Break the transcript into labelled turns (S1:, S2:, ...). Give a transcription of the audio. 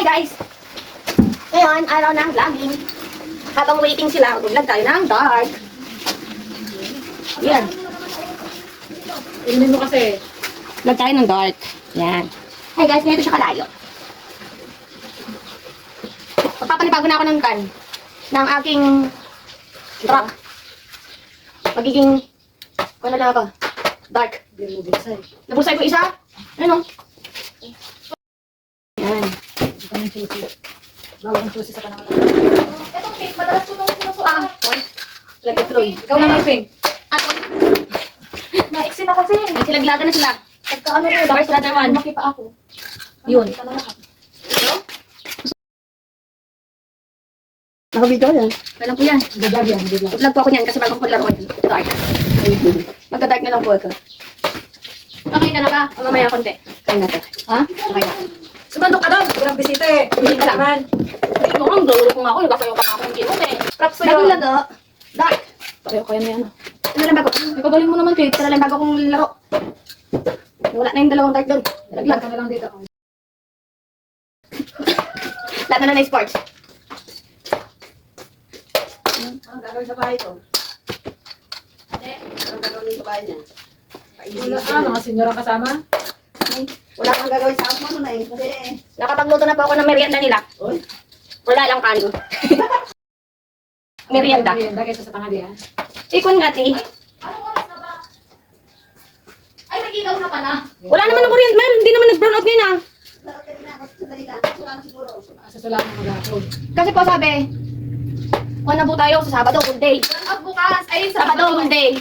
S1: guys! Ngayon, araw ng vlogging. Habang waiting sila, mag-vlog tayo ng dark. Yan.
S2: Inumin mo kasi.
S1: Vlog tayo ng dark. Yan. Hey guys, ganito siya kalayo. Magpapanibago na ako ng kan. Ng aking truck. Magiging, ano na ako? Dark.
S2: Hindi mo bilisay.
S1: Nabusay ko isa. Ano? Yan.
S2: Ito yung susi. Bawal ang susi sa panahon.
S1: Itong pink, madalas ko itong sinusuan. Like a Troy.
S2: Ikaw naman, Pink.
S1: At
S2: Naiksin ako kasi.
S1: silaglagan na sila.
S2: Pagka ano yun,
S1: First, another one.
S2: Makipa ako.
S1: Yun.
S2: Kita na lahat.
S1: Nakabidyo yan. Kailan po yan?
S2: Gagab yan, gagab.
S1: Vlog po ako niyan kasi bagong paglaro ko. Dark. Magka-dark na lang po ito. Okay ka na ba? O mamaya konti. Kaya na to.
S2: Ha?
S1: Okay na.
S2: Sumandok ka doon. Walang bisita eh. Hindi ka naman.
S1: Ito ang dolo ko nga ako. Yung kasayo ka nga akong ginod eh.
S2: Props sa'yo.
S1: Bagong lago. Dark.
S2: Kaya na yan.
S1: Ito na lang bago.
S2: Ikaw galing mo naman, Kate.
S1: Ito na lang bago kong laro. Wala na yung dalawang dark doon.
S2: Laglag
S1: Lag.
S2: ka na lang dito.
S1: Lahat na lang na sports.
S3: Ang gagawin sa bahay ko. Ang gagawin sa bahay niya.
S2: Wala mga senyora kasama.
S3: Wala kang gagawin sa amo na eh. Kasi
S1: Nakapagluto na po ako ng merienda nila.
S3: Uy.
S1: Wala lang kanin. Merienda.
S2: Merienda kaysa sa tanghali, ha?
S1: Ikon nga, ti. Ay, nag-ilaw na pala. Wala naman ang kuryente. Ma'am, hindi naman nag-brown out ngayon ah.
S2: Sa sulangan ng mag-ako.
S1: Kasi po sabi, na po tayo sa Sabado, full day.
S4: At bukas, ay
S1: Sabado, full day.